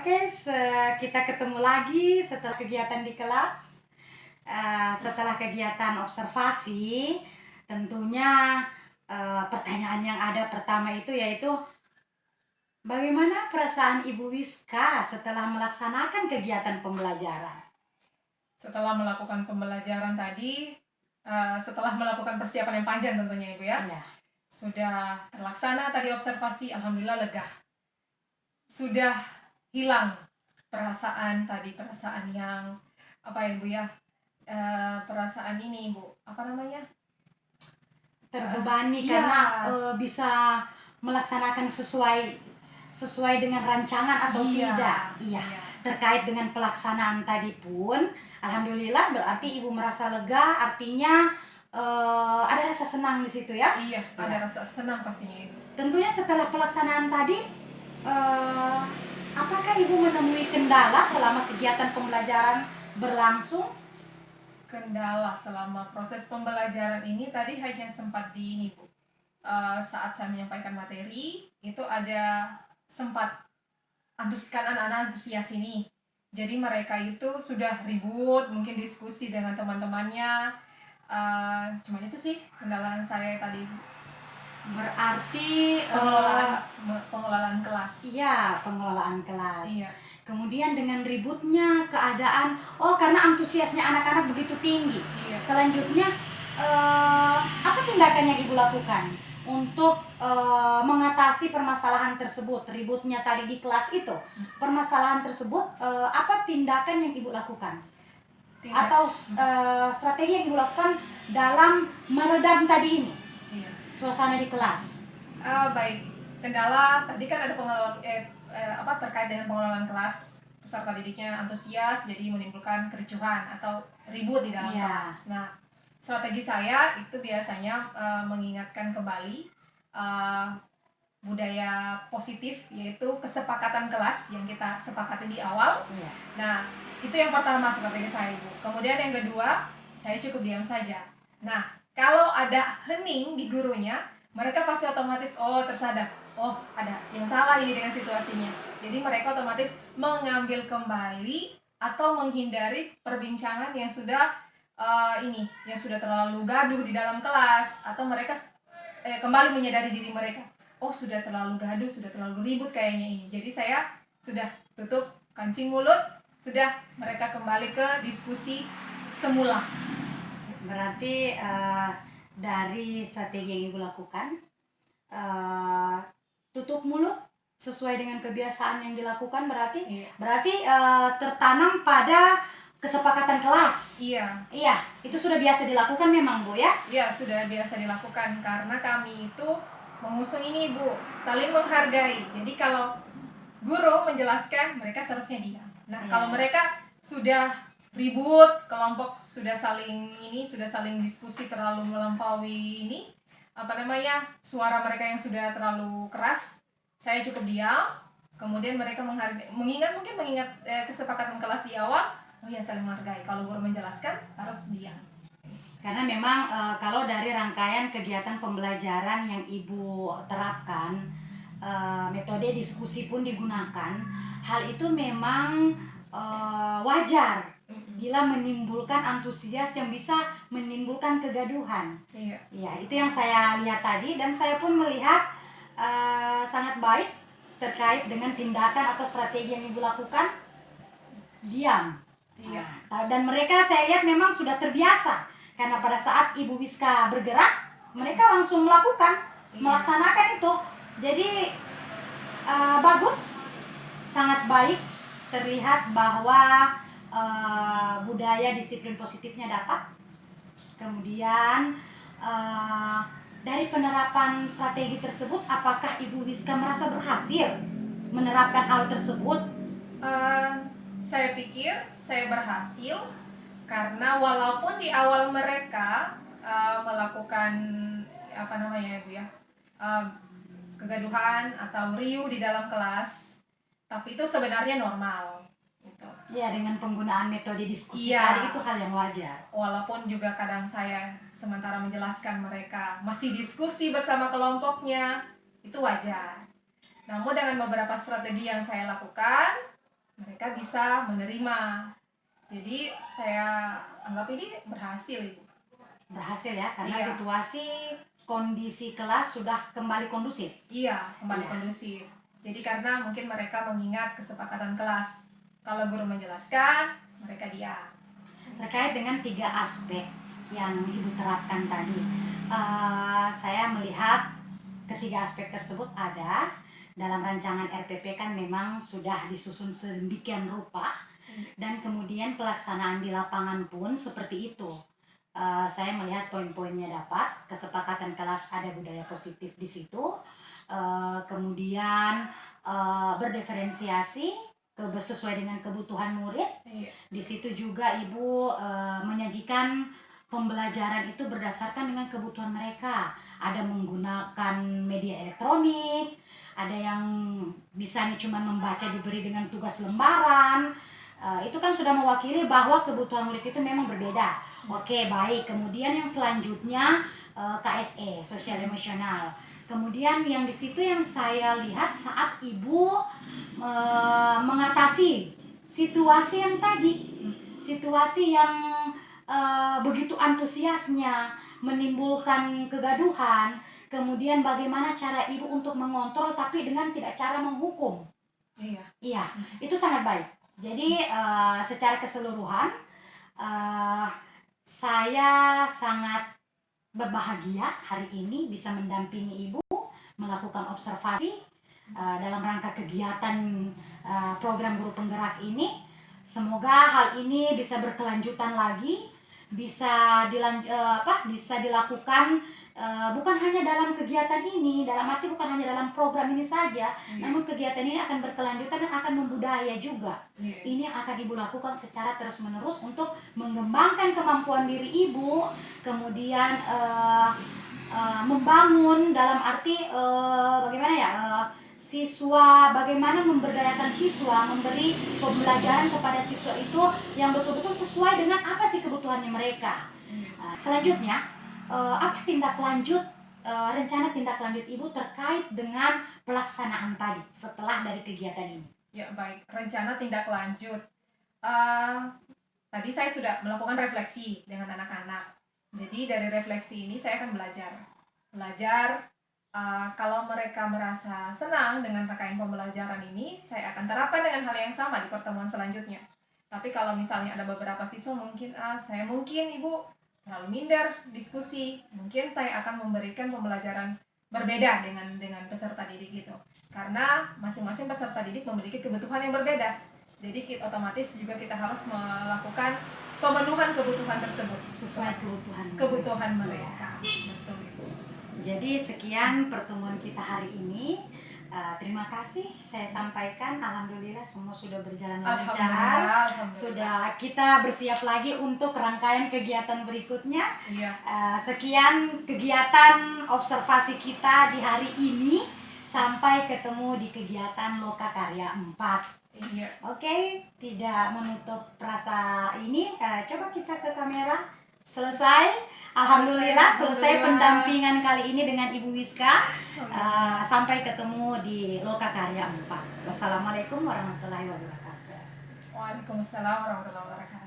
Oke, kita ketemu lagi setelah kegiatan di kelas. Setelah kegiatan observasi, tentunya pertanyaan yang ada pertama itu yaitu bagaimana perasaan Ibu Wiska setelah melaksanakan kegiatan pembelajaran? Setelah melakukan pembelajaran tadi, setelah melakukan persiapan yang panjang tentunya Ibu ya, Iya. sudah terlaksana tadi observasi, alhamdulillah lega. Sudah hilang perasaan yang apa ya Ibu ya, perasaan ini Ibu, apa namanya? Terbebani Iya. karena bisa melaksanakan sesuai dengan rancangan atau tidak. Iya. Terkait dengan pelaksanaan tadi pun, alhamdulillah berarti Ibu merasa lega, artinya ada rasa senang di situ ya? Iya, ada rasa senang pastinya Ibu. Tentunya setelah pelaksanaan tadi, apakah Ibu menemui kendala selama kegiatan pembelajaran berlangsung? Kendala selama proses pembelajaran ini tadi hanya sempat di ini Bu. Saat saya menyampaikan materi, itu ada sempat anak-anak antusias ini. Jadi mereka itu sudah ribut, mungkin diskusi dengan teman-temannya. Cuman itu sih kendala saya tadi. Berarti pengelolaan kelas. Iya, pengelolaan kelas. Iya. Kemudian dengan ributnya keadaan, karena antusiasnya anak-anak begitu tinggi. Iya. Selanjutnya, apa tindakan yang Ibu lakukan untuk mengatasi permasalahan tersebut? Ributnya tadi di kelas itu, permasalahan tersebut, apa tindakan yang Ibu lakukan? Atau strategi yang Ibu lakukan dalam meredam tadi ini? Iya. Suasana di kelas. Baik, kendala tadi kan ada pengelolaan terkait dengan pengelolaan kelas, peserta didiknya antusias jadi menimbulkan kericuhan atau ribut di dalam kelas. Nah, strategi saya itu biasanya mengingatkan kembali budaya positif, yaitu kesepakatan kelas yang kita sepakati di awal. Nah, itu yang pertama strategi saya Ibu. Kemudian yang kedua, saya cukup diam saja. Nah, kalau ada hening di gurunya, mereka pasti otomatis tersadar, ada yang salah ini dengan situasinya. Jadi mereka otomatis mengambil kembali atau menghindari perbincangan yang sudah yang sudah terlalu gaduh di dalam kelas, atau mereka kembali menyadari diri mereka, sudah terlalu gaduh, sudah terlalu ribut kayaknya ini. Jadi saya sudah tutup kancing mulut, sudah mereka kembali ke diskusi semula. Berarti dari strategi yang Ibu lakukan, tutup mulut sesuai dengan kebiasaan yang dilakukan, berarti tertanam pada kesepakatan kelas. Iya, itu sudah biasa dilakukan memang Bu ya? Iya, sudah biasa dilakukan karena kami itu mengusung ini Bu, saling menghargai. Jadi kalau guru menjelaskan, mereka seharusnya diam. Nah, kalau mereka sudah ribut, kelompok sudah saling diskusi terlalu melampaui ini, suara mereka yang sudah terlalu keras, saya cukup diam. Kemudian mereka mengingat kesepakatan kelas di awal, saling menghargai. Kalau guru menjelaskan, harus diam. Karena memang kalau dari rangkaian kegiatan pembelajaran yang Ibu terapkan, metode diskusi pun digunakan, hal itu memang wajar bila menimbulkan antusias yang bisa menimbulkan kegaduhan. Iya, itu yang saya lihat tadi, dan saya pun melihat sangat baik terkait dengan tindakan atau strategi yang Ibu lakukan, diam. Dan mereka saya lihat memang sudah terbiasa, karena pada saat Ibu Wiska bergerak, mereka langsung melaksanakan itu. Jadi bagus, sangat baik, terlihat bahwa budaya disiplin positifnya dapat. Kemudian dari penerapan strategi tersebut, apakah Ibu Wiska merasa berhasil menerapkan hal tersebut? Saya pikir saya berhasil, karena walaupun di awal mereka melakukan Bu ya, kegaduhan atau riuh di dalam kelas, tapi itu sebenarnya normal. Ya, dengan penggunaan metode diskusi tadi itu hal yang wajar. Walaupun juga kadang saya sementara menjelaskan, mereka masih diskusi bersama kelompoknya, itu wajar. Namun dengan beberapa strategi yang saya lakukan, mereka bisa menerima. Jadi saya anggap ini berhasil, Ibu. Berhasil ya, karena Iya. situasi kondisi kelas sudah kembali kondusif. Iya, kembali Iya. kondusif. Jadi karena mungkin mereka mengingat kesepakatan kelas. Kalau guru menjelaskan, mereka diam. Terkait dengan 3 aspek yang Ibu terapkan tadi, saya melihat ketiga aspek tersebut ada dalam rancangan RPP kan memang sudah disusun sedemikian rupa, dan kemudian pelaksanaan di lapangan pun seperti itu. Saya melihat poin-poinnya dapat, kesepakatan kelas ada budaya positif di situ, kemudian berdiferensiasi sesuai dengan kebutuhan murid. Iya. Di situ juga Ibu menyajikan pembelajaran itu berdasarkan dengan kebutuhan mereka. Ada menggunakan media elektronik, ada yang bisa cuma membaca diberi dengan tugas lembaran. Itu kan sudah mewakili bahwa kebutuhan murid itu memang berbeda. Oke, baik. Kemudian yang selanjutnya KSE, sosial emosional. Kemudian yang di situ yang saya lihat saat Ibu mengatasi situasi yang tadi, situasi yang begitu antusiasnya menimbulkan kegaduhan, kemudian bagaimana cara Ibu untuk mengontrol tapi dengan tidak cara menghukum. Iya. Iya, itu sangat baik. Jadi secara keseluruhan saya sangat berbahagia hari ini bisa mendampingi Ibu melakukan observasi dalam rangka kegiatan program guru penggerak ini. Semoga hal ini bisa berkelanjutan lagi, bisa dilakukan bukan hanya dalam kegiatan ini, dalam arti bukan hanya dalam program ini saja, namun kegiatan ini akan berkelanjutan dan akan membudaya juga. Ini yang akan Ibu lakukan secara terus-menerus untuk mengembangkan kemampuan diri Ibu, kemudian membangun dalam arti bagaimana ya, siswa, bagaimana memberdayakan siswa, memberi pembelajaran kepada siswa itu yang betul-betul sesuai dengan apa sih kebutuhannya mereka. Selanjutnya, apa tindak lanjut, rencana tindak lanjut Ibu terkait dengan pelaksanaan tadi setelah dari kegiatan ini? Ya, baik. Rencana tindak lanjut. Tadi saya sudah melakukan refleksi dengan anak-anak. Jadi dari refleksi ini saya akan belajar. Kalau mereka merasa senang dengan rangkaian pembelajaran ini, saya akan terapkan dengan hal yang sama di pertemuan selanjutnya. Tapi kalau misalnya ada beberapa siswa saya mungkin Ibu terlalu minder diskusi, mungkin saya akan memberikan pembelajaran berbeda dengan peserta didik itu. Karena masing-masing peserta didik memiliki kebutuhan yang berbeda. Jadi otomatis juga kita harus melakukan pemenuhan kebutuhan tersebut Sesuai kebutuhan mereka. Betul. Jadi sekian pertemuan kita hari ini. Terima kasih saya sampaikan. Alhamdulillah semua sudah berjalan lancar. Alhamdulillah. Sudah kita bersiap lagi untuk rangkaian kegiatan berikutnya. Iya. Sekian kegiatan observasi kita di hari ini. Sampai ketemu di kegiatan Lokakarya 4. Iya. Oke, tidak menutup rasa ini. Coba kita ke kamera. Selesai. Alhamdulillah selesai pendampingan kali ini dengan Ibu Wiska. Sampai ketemu di Lokakarya 4. Wassalamualaikum warahmatullahi wabarakatuh. Waalaikumsalam warahmatullahi wabarakatuh.